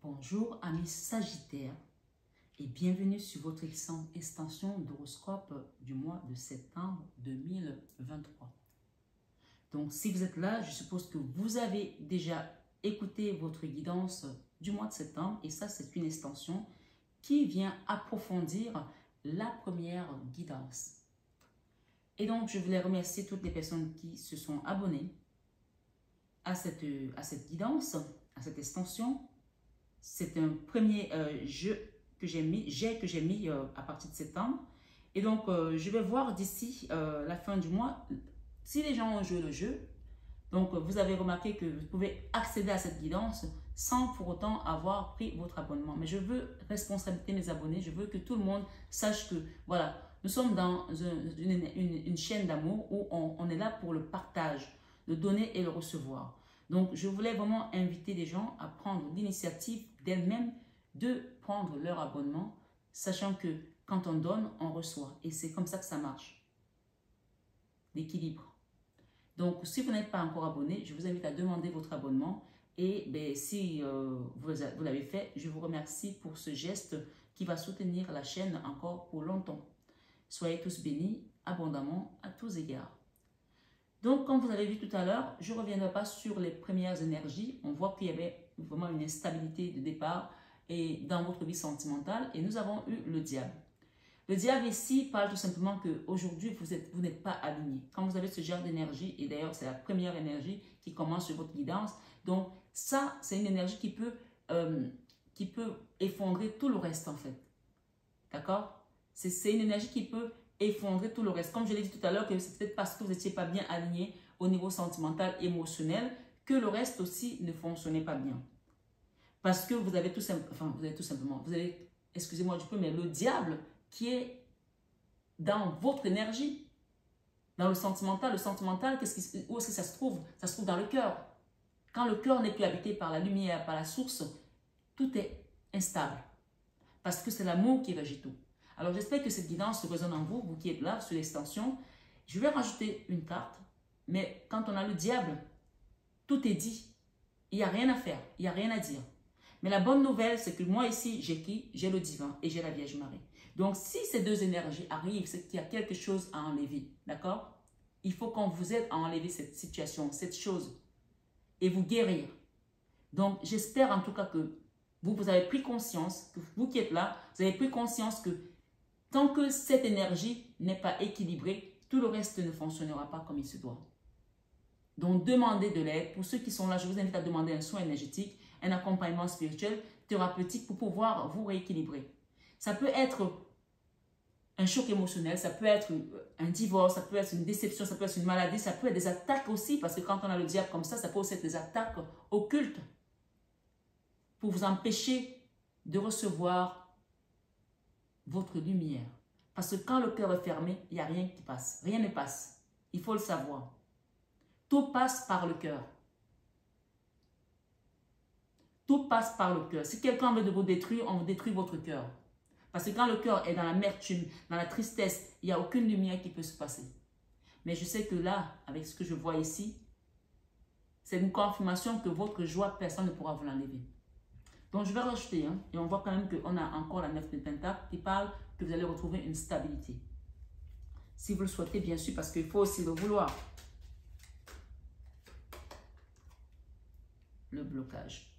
Bonjour amis Sagittaires et bienvenue sur votre extension d'horoscope du mois de septembre 2023. Donc si vous êtes là, je suppose que vous avez déjà écouté votre guidance du mois de septembre et ça c'est une extension qui vient approfondir la première guidance. Et donc je voulais remercier toutes les personnes qui se sont abonnées à cette guidance, à cette extension. C'est un premier jeu que j'ai mis à partir de septembre. Et donc, je vais voir d'ici la fin du mois si les gens ont joué le jeu. Donc, vous avez remarqué que vous pouvez accéder à cette guidance sans pour autant avoir pris votre abonnement. Mais je veux responsabiliser mes abonnés. Je veux que tout le monde sache que, voilà, nous sommes dans une chaîne d'amour où on est là pour le partage, le donner et le recevoir. Donc, je voulais vraiment inviter les gens à prendre l'initiative d'elles-mêmes de prendre leur abonnement, sachant que quand on donne, on reçoit. Et c'est comme ça que ça marche. L'équilibre. Donc, si vous n'êtes pas encore abonné, je vous invite à demander votre abonnement. Et si vous l'avez fait, je vous remercie pour ce geste qui va soutenir la chaîne encore pour longtemps. Soyez tous bénis abondamment à tous égards. Donc, comme vous avez vu tout à l'heure, je ne reviendrai pas sur les premières énergies. On voit qu'il y avait vraiment une instabilité de départ et dans votre vie sentimentale. Et nous avons eu le diable. Le diable ici parle tout simplement qu'aujourd'hui, vous n'êtes pas aligné. Quand vous avez ce genre d'énergie, et d'ailleurs, c'est la première énergie qui commence sur votre guidance. Donc, ça, c'est une énergie qui peut effondrer tout le reste, en fait. D'accord? C'est une énergie qui peut effondrer tout le reste. Comme je l'ai dit tout à l'heure, que c'est peut-être parce que vous n'étiez pas bien aligné au niveau sentimental, émotionnel, que le reste aussi ne fonctionnait pas bien. Parce que vous avez excusez-moi du peu, mais le diable qui est dans votre énergie, dans le sentimental. Le sentimental, où est-ce que ça se trouve? Ça se trouve dans le cœur. Quand le cœur n'est plus habité par la lumière, par la source, tout est instable. Parce que c'est l'amour qui régit tout. Alors, j'espère que cette guidance résonne en vous, vous qui êtes là sur l'extension. Je vais rajouter une carte, mais quand on a le diable, tout est dit. Il n'y a rien à faire, il n'y a rien à dire. Mais la bonne nouvelle, c'est que moi ici, j'ai qui? J'ai le divin et j'ai la Vierge Marie. Donc, si ces deux énergies arrivent, c'est qu'il y a quelque chose à enlever, d'accord? Il faut qu'on vous aide à enlever cette situation, cette chose, et vous guérir. Donc, j'espère en tout cas que vous avez pris conscience, que vous qui êtes là, vous avez pris conscience que tant que cette énergie n'est pas équilibrée, tout le reste ne fonctionnera pas comme il se doit. Donc, demandez de l'aide. Pour ceux qui sont là, je vous invite à demander un soin énergétique, un accompagnement spirituel, thérapeutique pour pouvoir vous rééquilibrer. Ça peut être un choc émotionnel, ça peut être un divorce, ça peut être une déception, ça peut être une maladie, ça peut être des attaques aussi, parce que quand on a le diable comme ça peut aussi être des attaques occultes pour vous empêcher de recevoir votre lumière. Parce que quand le cœur est fermé, il n'y a rien qui passe. Rien ne passe. Il faut le savoir. Tout passe par le cœur. Tout passe par le cœur. Si quelqu'un veut vous détruire, on vous détruit votre cœur. Parce que quand le cœur est dans l'amertume, dans la tristesse, il n'y a aucune lumière qui peut se passer. Mais je sais que là, avec ce que je vois ici, c'est une confirmation que votre joie, personne ne pourra vous l'enlever. Donc, je vais rajouter, et on voit quand même qu'on a encore la 9 de Pentacle qui parle que vous allez retrouver une stabilité. Si vous le souhaitez, bien sûr, parce qu'il faut aussi le vouloir. Le blocage.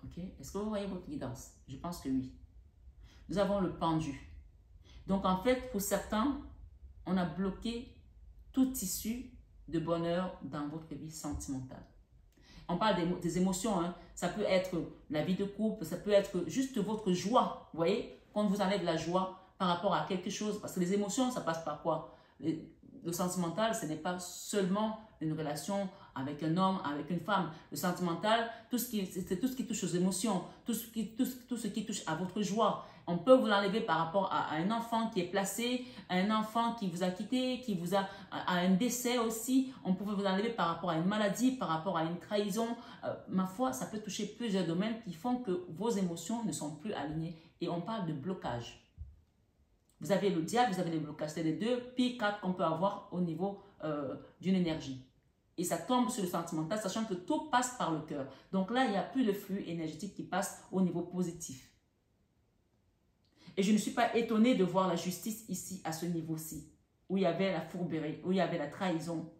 Ok? Est-ce que vous voyez votre guidance? Je pense que oui. Nous avons le pendu. Donc, en fait, pour certains, on a bloqué tout tissu de bonheur dans votre vie sentimentale. On parle des émotions, hein. Ça peut être la vie de couple, ça peut être juste votre joie. Vous voyez, quand on vous enlève la joie par rapport à quelque chose, parce que les émotions, ça passe par quoi? Le sentimental, ce n'est pas seulement une relation avec un homme, avec une femme. Le sentimental, c'est tout ce qui touche aux émotions, tout ce qui touche à votre joie. On peut vous l'enlever par rapport à un enfant qui est placé, à un enfant qui vous a quitté, à un décès aussi. On peut vous l'enlever par rapport à une maladie, par rapport à une trahison. Ma foi, ça peut toucher plusieurs domaines qui font que vos émotions ne sont plus alignées. Et on parle de blocage. Vous avez le diable, vous avez les blocages. C'est les deux P4 qu'on peut avoir au niveau d'une énergie. et ça tombe sur le sentimental, sachant que tout passe par le cœur. Donc là, il n'y a plus de flux énergétique qui passe au niveau positif. Et je ne suis pas étonnée de voir la justice ici, à ce niveau-ci, où il y avait la fourberie, où il y avait la trahison.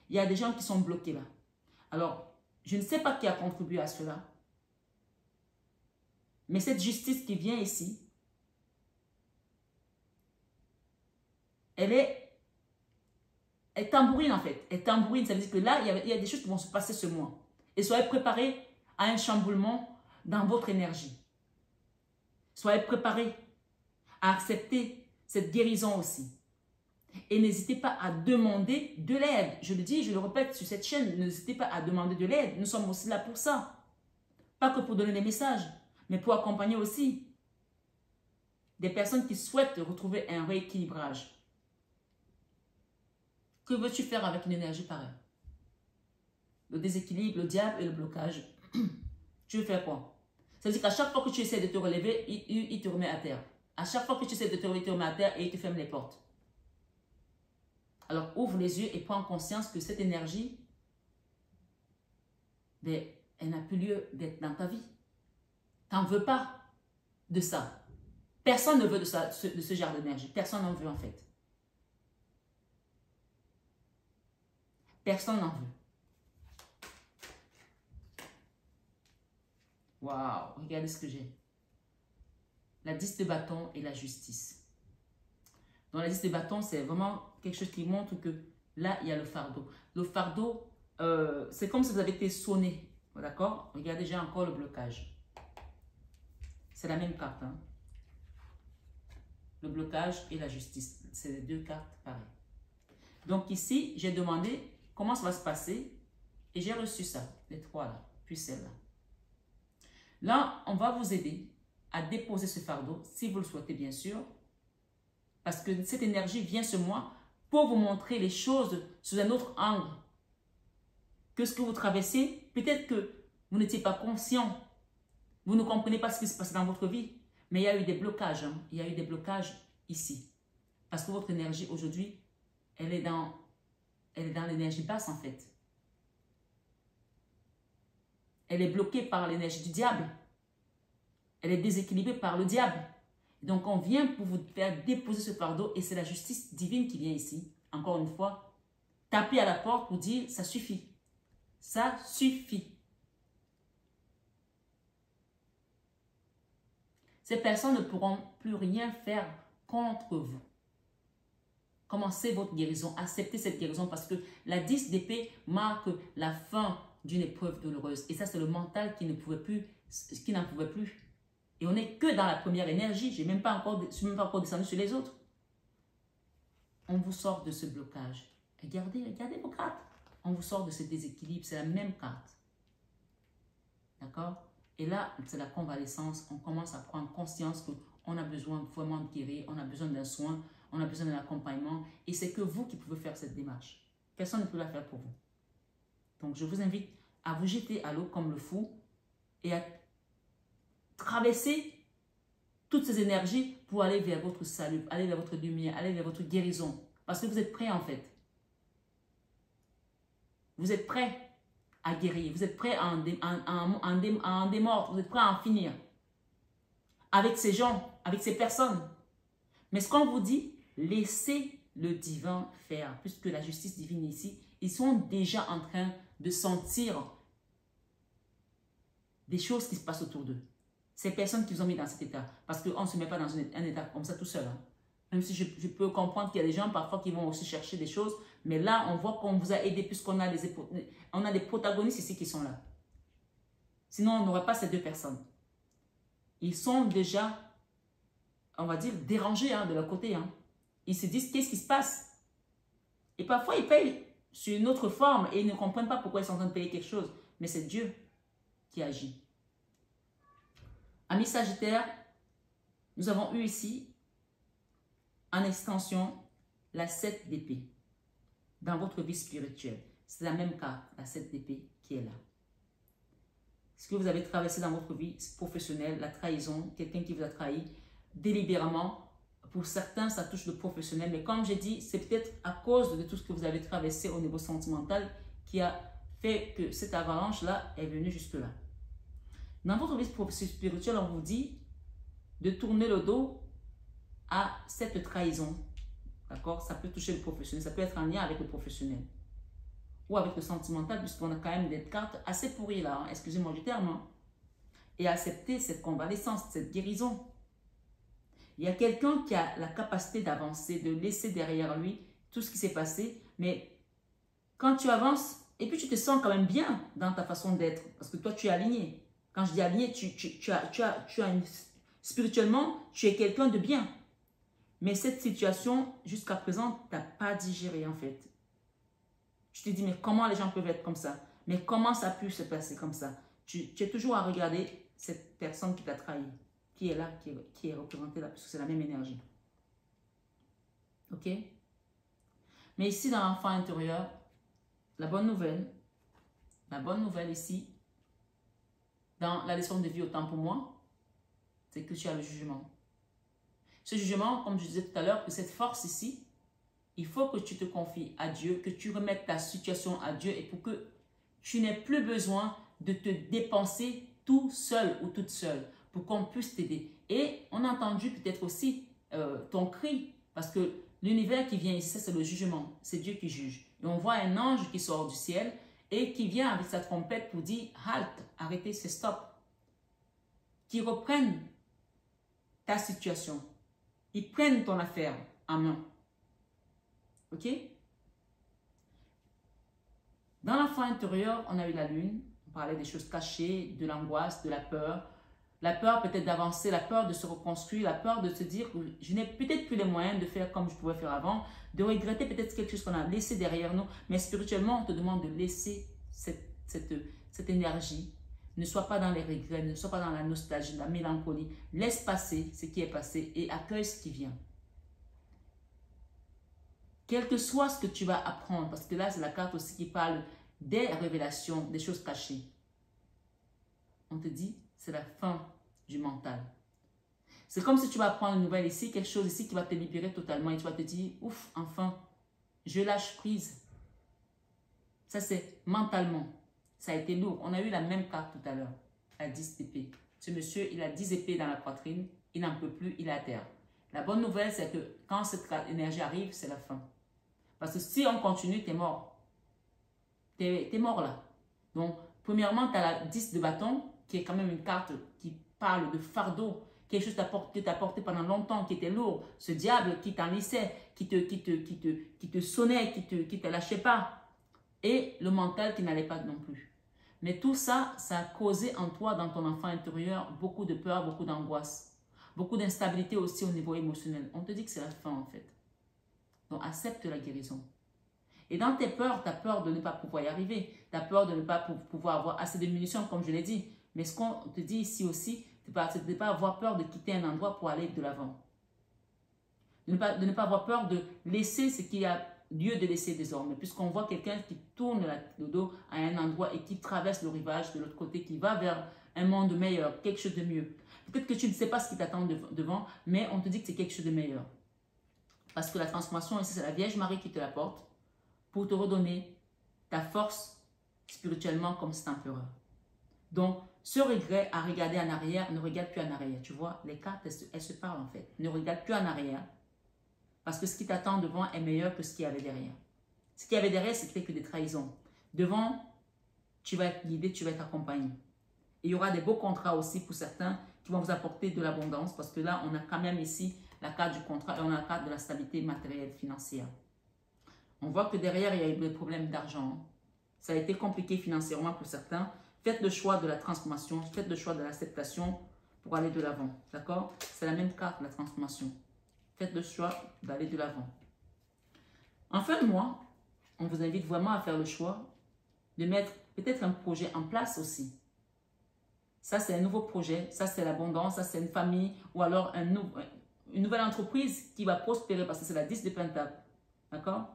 Il y a des gens qui sont bloqués là. Alors, je ne sais pas qui a contribué à cela, mais cette justice qui vient ici, elle tambourine en fait. Elle tambourine, ça veut dire que là, il y a des choses qui vont se passer ce mois. Et soyez préparés à un chamboulement dans votre énergie. Soyez préparés à accepter cette guérison aussi. Et n'hésitez pas à demander de l'aide. Je le dis, je le répète sur cette chaîne, n'hésitez pas à demander de l'aide. Nous sommes aussi là pour ça. Pas que pour donner des messages, mais pour accompagner aussi des personnes qui souhaitent retrouver un rééquilibrage. Que veux-tu faire avec une énergie pareille? Le déséquilibre, le diable et le blocage. Tu veux faire quoi? Ça veut dire qu'à chaque fois que tu essaies de te relever, il te remet à terre. À chaque fois que tu essaies de te relever, il te remet à terre et il te ferme les portes. Alors ouvre les yeux et prends conscience que cette énergie, ben, elle n'a plus lieu d'être dans ta vie. Tu n'en veux pas de ça. Personne ne veut de ce genre d'énergie. Personne n'en veut en fait. Personne n'en veut. Waouh, regardez ce que j'ai. La 10 de bâton et la justice. Dans la 10 de bâton, c'est vraiment quelque chose qui montre que là, il y a le fardeau. Le fardeau, c'est comme si vous avez été sonné. D'accord? Regardez, j'ai encore le blocage. C'est la même carte. Hein? Le blocage et la justice. C'est les deux cartes pareilles. Donc ici, j'ai demandé comment ça va se passer et j'ai reçu ça, les trois là, puis celle-là. Là, on va vous aider à déposer ce fardeau, si vous le souhaitez bien sûr, parce que cette énergie vient ce mois pour vous montrer les choses sous un autre angle que ce que vous traversez. Peut-être que vous n'étiez pas conscient, vous ne comprenez pas ce qui se passe dans votre vie, mais il y a eu des blocages, hein. Il y a eu des blocages ici, parce que votre énergie aujourd'hui, elle est dans l'énergie basse en fait. Elle est bloquée par l'énergie du diable. Elle est déséquilibrée par le diable. Donc, on vient pour vous faire déposer ce fardeau et c'est la justice divine qui vient ici. Encore une fois, taper à la porte pour dire, ça suffit. Ça suffit. Ces personnes ne pourront plus rien faire contre vous. Commencez votre guérison, acceptez cette guérison parce que la 10 d'épée marque la fin d'une épreuve douloureuse. Et ça, c'est le mental qui n'en pouvait plus. Et on n'est que dans la première énergie. Je ne suis même pas encore descendu sur les autres. On vous sort de ce blocage. Regardez vos cartes. On vous sort de ce déséquilibre. C'est la même carte. D'accord? Et là, c'est la convalescence. On commence à prendre conscience qu'on a besoin vraiment de guérir. On a besoin d'un soin. On a besoin d'un accompagnement. Et c'est que vous qui pouvez faire cette démarche. Personne ne peut la faire pour vous. Donc, je vous invite à vous jeter à l'eau comme le fou et à traverser toutes ces énergies pour aller vers votre salut, aller vers votre lumière, aller vers votre guérison. Parce que vous êtes prêts en fait. Vous êtes prêts à guérir. Vous êtes prêts à en démordre. Vous êtes prêts à en finir. Avec ces gens, avec ces personnes. Mais ce qu'on vous dit, laissez le divin faire. Puisque la justice divine ici, ils sont déjà en train de sentir des choses qui se passent autour d'eux. Ces personnes qui vous ont mis dans cet état. Parce qu'on ne se met pas dans un état comme ça tout seul. Hein. Même si je peux comprendre qu'il y a des gens parfois qui vont aussi chercher des choses. Mais là, on voit qu'on vous a aidé puisqu'on a des protagonistes ici qui sont là. Sinon, on n'aurait pas ces deux personnes. Ils sont déjà, on va dire, dérangés hein, de leur côté. Hein. Ils se disent, qu'est-ce qui se passe? Et parfois, ils payent sur une autre forme et ils ne comprennent pas pourquoi ils sont en train de payer quelque chose. Mais c'est Dieu qui agit. Amis Sagittaires, nous avons eu ici, en extension, la 7 d'épée dans votre vie spirituelle. C'est la même carte, la 7 d'épée, qui est là. Ce que vous avez traversé dans votre vie professionnelle, la trahison, quelqu'un qui vous a trahi délibérément Pour certains, ça touche le professionnel. Mais comme j'ai dit, c'est peut-être à cause de tout ce que vous avez traversé au niveau sentimental qui a fait que cette avalanche-là est venue jusque-là. Dans votre vie spirituelle, on vous dit de tourner le dos à cette trahison. D'accord? Ça peut toucher le professionnel. Ça peut être en lien avec le professionnel. Ou avec le sentimental, puisqu'on a quand même des cartes assez pourries là. Hein. Excusez-moi du terme. Hein. Et accepter cette convalescence, cette guérison. Il y a quelqu'un qui a la capacité d'avancer, de laisser derrière lui tout ce qui s'est passé. Mais quand tu avances, et puis tu te sens quand même bien dans ta façon d'être. Parce que toi, tu es aligné. Quand je dis aligné, spirituellement, tu es quelqu'un de bien. Mais cette situation, jusqu'à présent, tu n'as pas digéré en fait. Tu te dis, mais comment les gens peuvent être comme ça? Mais comment ça a pu se passer comme ça? Tu es toujours à regarder cette personne qui t'a trahi. Qui est là, qui est représentée là, parce que c'est la même énergie. Ok? Mais ici, dans l'enfant intérieur, la bonne nouvelle ici, dans la leçon de vie autant pour moi, c'est que tu as le jugement. Ce jugement, comme je disais tout à l'heure, que cette force ici, il faut que tu te confies à Dieu, que tu remettes ta situation à Dieu et pour que tu n'aies plus besoin de te dépenser tout seul ou toute seule pour qu'on puisse t'aider. Et on a entendu peut-être aussi ton cri parce que l'univers qui vient ici, c'est le jugement. C'est Dieu qui juge. Et on voit un ange qui sort du ciel et qui vient avec sa trompette pour dire « Halte, arrêtez, c'est stop ». Qui reprennent ta situation. Ils prennent ton affaire en main. Ok? Dans l'enfant intérieur, on a eu la lune. On parlait des choses cachées, de l'angoisse, de la peur. La peur peut-être d'avancer, la peur de se reconstruire, la peur de se dire que je n'ai peut-être plus les moyens de faire comme je pouvais faire avant, de regretter peut-être quelque chose qu'on a laissé derrière nous. Mais spirituellement, on te demande de laisser cette énergie. Ne sois pas dans les regrets, ne sois pas dans la nostalgie, la mélancolie. Laisse passer ce qui est passé et accueille ce qui vient. Quel que soit ce que tu vas apprendre, parce que là, c'est la carte aussi qui parle des révélations, des choses cachées. On te dit, c'est la fin du mental. C'est comme si tu vas apprendre une nouvelle ici, quelque chose ici qui va te libérer totalement et tu vas te dire, ouf, enfin, je lâche prise. Ça, c'est mentalement. Ça a été lourd. On a eu la même carte tout à l'heure, la 10 d'épée. Ce monsieur, il a 10 épées dans la poitrine, il n'en peut plus, il est à terre. La bonne nouvelle, c'est que quand cette énergie arrive, c'est la fin. Parce que si on continue, tu es mort. Tu es mort là. Donc, premièrement, tu as la 10 de bâton, qui est quand même une carte qui parle de fardeau, quelque chose que tu as porté pendant longtemps, qui était lourd. Ce diable qui t'enlissait, qui te sonnait, qui ne te lâchait pas. Et le mental qui n'allait pas non plus. Mais tout ça, ça a causé en toi, dans ton enfant intérieur, beaucoup de peur, beaucoup d'angoisse. Beaucoup d'instabilité aussi au niveau émotionnel. On te dit que c'est la fin en fait. Donc accepte la guérison. Et dans tes peurs, tu as peur de ne pas pouvoir y arriver. Tu as peur de ne pas pouvoir avoir assez de munitions, comme je l'ai dit. Mais ce qu'on te dit ici aussi, c'est de ne pas avoir peur de quitter un endroit pour aller de l'avant. De ne pas avoir peur de laisser ce qu'il y a lieu de laisser désormais. Puisqu'on voit quelqu'un qui tourne le dos à un endroit et qui traverse le rivage de l'autre côté, qui va vers un monde meilleur, quelque chose de mieux. Peut-être que tu ne sais pas ce qui t'attend devant, mais on te dit que c'est quelque chose de meilleur. Parce que la transformation ici, c'est la Vierge Marie qui te l'apporte pour te redonner ta force spirituellement comme cet empereur. Donc, ce regret à regarder en arrière, ne regarde plus en arrière. Tu vois, les cartes, elles se parlent en fait. Ne regarde plus en arrière. Parce que ce qui t'attend devant est meilleur que ce qu'il y avait derrière. Ce qu'il y avait derrière, c'était que des trahisons. Devant, tu vas être guidé, tu vas être accompagné. Et il y aura des beaux contrats aussi pour certains qui vont vous apporter de l'abondance. Parce que là, on a quand même ici la carte du contrat et on a la carte de la stabilité matérielle financière. On voit que derrière, il y a eu des problèmes d'argent. Ça a été compliqué financièrement pour certains. Faites le choix de la transformation, faites le choix de l'acceptation pour aller de l'avant. D'accord? C'est la même carte, la transformation. Faites le choix d'aller de l'avant. En fin de mois, on vous invite vraiment à faire le choix de mettre peut-être un projet en place aussi. Ça, c'est un nouveau projet. Ça, c'est l'abondance. Ça, c'est une famille ou alors une nouvelle entreprise qui va prospérer parce que c'est la 10 de Pentacle. D'accord?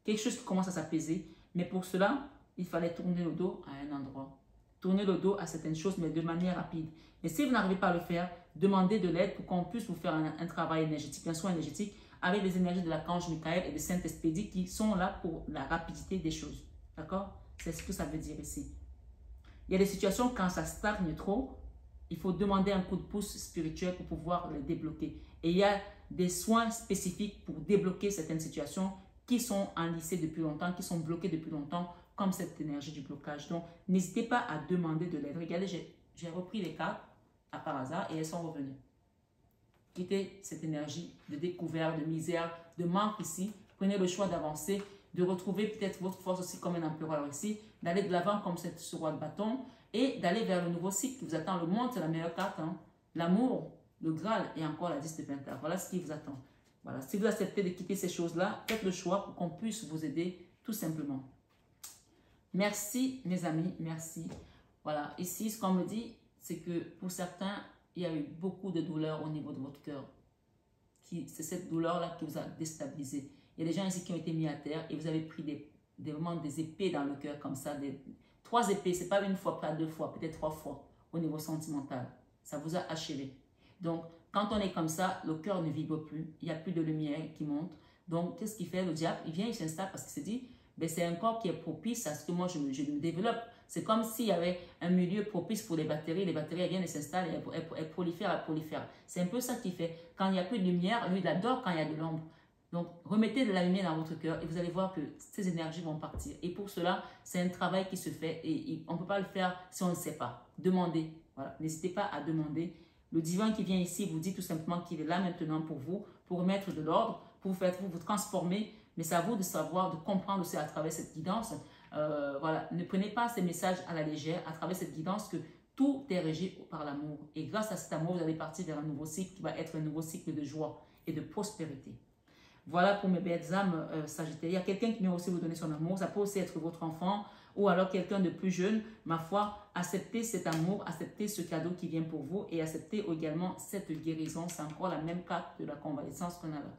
Quelque chose qui commence à s'apaiser. Mais pour cela, il fallait tourner le dos à un endroit. Tourner le dos à certaines choses, mais de manière rapide. Et si vous n'arrivez pas à le faire, demander de l'aide pour qu'on puisse vous faire un travail énergétique, un soin énergétique avec les énergies de l'archange Michael et de Saint-Expédie qui sont là pour la rapidité des choses. D'accord? C'est ce que ça veut dire ici. Il y a des situations quand ça stagne trop, il faut demander un coup de pouce spirituel pour pouvoir le débloquer. Et il y a des soins spécifiques pour débloquer certaines situations qui sont enlissées depuis longtemps, qui sont bloquées depuis longtemps, comme cette énergie du blocage. Donc, n'hésitez pas à demander de l'aide. Regardez, j'ai repris les cartes par hasard et elles sont revenues. Quittez cette énergie de découvert, de misère, de manque ici. Prenez le choix d'avancer, de retrouver peut-être votre force aussi comme un empereur ici, d'aller de l'avant comme ce roi de bâton et d'aller vers le nouveau cycle qui vous attend. Le monde, c'est la meilleure carte. Hein? L'amour, le Graal et encore la 10 de Pentacle. Voilà ce qui vous attend. Voilà. Si vous acceptez de quitter ces choses-là, faites le choix pour qu'on puisse vous aider tout simplement. Merci mes amis, merci. Voilà, ici ce qu'on me dit, c'est que pour certains, il y a eu beaucoup de douleur au niveau de votre cœur. C'est cette douleur-là qui vous a déstabilisé. Il y a des gens ici qui ont été mis à terre et vous avez pris vraiment des épées dans le cœur comme ça. 3 épées, ce n'est pas une fois, pas 2 fois, peut-être 3 fois au niveau sentimental. Ça vous a achevé. Donc, quand on est comme ça, le cœur ne vibre plus. Il n'y a plus de lumière qui monte. Donc, qu'est-ce qu'il fait? Le diable, il vient, il s'installe parce qu'il se dit, ben, c'est un corps qui est propice à ce que moi, je me développe. C'est comme s'il y avait un milieu propice pour les batteries. Les batteries, elles viennent et s'installent et elles prolifèrent, C'est un peu ça qu'il fait. Quand il n'y a plus de lumière, lui, il adore quand il y a de l'ombre. Donc, remettez de la lumière dans votre cœur et vous allez voir que ces énergies vont partir. Et pour cela, c'est un travail qui se fait et on ne peut pas le faire si on ne sait pas. Demandez. Voilà. N'hésitez pas à demander. Le divin qui vient ici vous dit tout simplement qu'il est là maintenant pour vous, pour remettre de l'ordre, pour vous transformer. Mais c'est à vous de savoir, de comprendre aussi à travers cette guidance. Voilà. Ne prenez pas ces messages à la légère, à travers cette guidance que tout est régi par l'amour. Et grâce à cet amour, vous allez partir vers un nouveau cycle qui va être un nouveau cycle de joie et de prospérité. Voilà pour mes belles âmes Sagittaire. Il y a quelqu'un qui vient aussi vous donner son amour. Ça peut aussi être votre enfant ou alors quelqu'un de plus jeune. Ma foi, acceptez cet amour, acceptez ce cadeau qui vient pour vous et acceptez également cette guérison. C'est encore la même carte de la convalescence qu'on a là.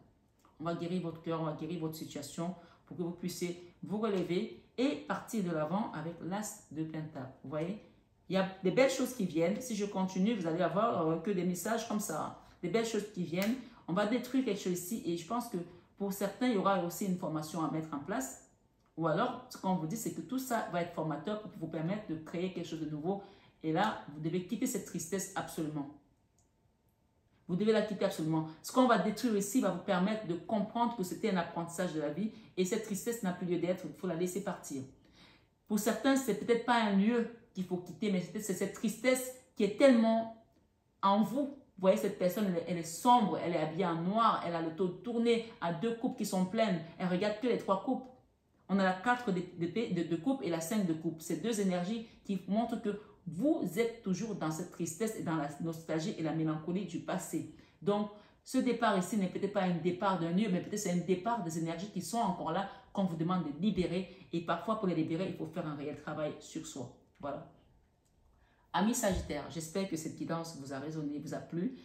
On va guérir votre cœur, on va guérir votre situation pour que vous puissiez vous relever et partir de l'avant avec l'as de Pentacle. Vous voyez, il y a des belles choses qui viennent. Si je continue, vous allez avoir que des messages comme ça. Des belles choses qui viennent. On va détruire quelque chose ici et je pense que pour certains, il y aura aussi une formation à mettre en place. Ou alors, ce qu'on vous dit, c'est que tout ça va être formateur pour vous permettre de créer quelque chose de nouveau. Et là, vous devez quitter cette tristesse absolument. Vous devez la quitter absolument. Ce qu'on va détruire ici va vous permettre de comprendre que c'était un apprentissage de la vie et cette tristesse n'a plus lieu d'être. Il faut la laisser partir. Pour certains, c'est peut-être pas un lieu qu'il faut quitter, mais c'est cette tristesse qui est tellement en vous. Vous voyez, cette personne, elle est sombre, elle est habillée en noir, elle a le dos tourné à 2 coupes qui sont pleines. Elle regarde que les 3 coupes. On a la 4 de coupe et la 5 de coupe. Ces 2 énergies qui montrent que vous êtes toujours dans cette tristesse et dans la nostalgie et la mélancolie du passé. Donc, ce départ ici n'est peut-être pas un départ d'un lieu, mais peut-être c'est un départ des énergies qui sont encore là, qu'on vous demande de libérer. Et parfois, pour les libérer, il faut faire un réel travail sur soi. Voilà. Amis Sagittaires, j'espère que cette guidance vous a résonné, vous a plu.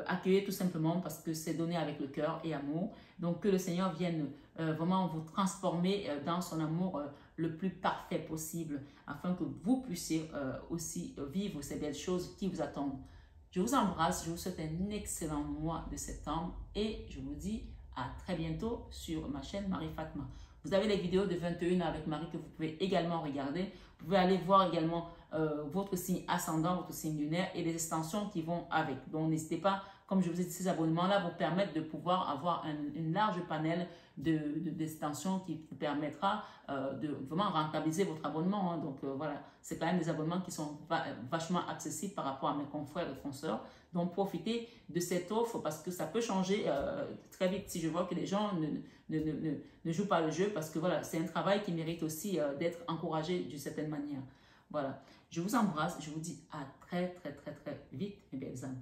Accueillez tout simplement parce que c'est donné avec le cœur et amour. Donc que le Seigneur vienne vraiment vous transformer dans son amour le plus parfait possible afin que vous puissiez aussi vivre ces belles choses qui vous attendent. Je vous embrasse, je vous souhaite un excellent mois de septembre et je vous dis à très bientôt sur ma chaîne Marie Fatma. Vous avez les vidéos de 21 avec Marie que vous pouvez également regarder. Vous pouvez aller voir également votre signe ascendant, votre signe lunaire et les extensions qui vont avec. Donc, n'hésitez pas, comme je vous ai dit, ces abonnements-là vous permettent de pouvoir avoir une large panel d'extensions qui vous permettra de vraiment rentabiliser votre abonnement. Hein. Donc, voilà, c'est quand même des abonnements qui sont vachement accessibles par rapport à mes confrères et consoeurs. Donc, profitez de cette offre parce que ça peut changer très vite si je vois que les gens ne jouent pas le jeu parce que voilà, c'est un travail qui mérite aussi d'être encouragé d'une certaine manière. Voilà, je vous embrasse, je vous dis à très vite, mes belles âmes.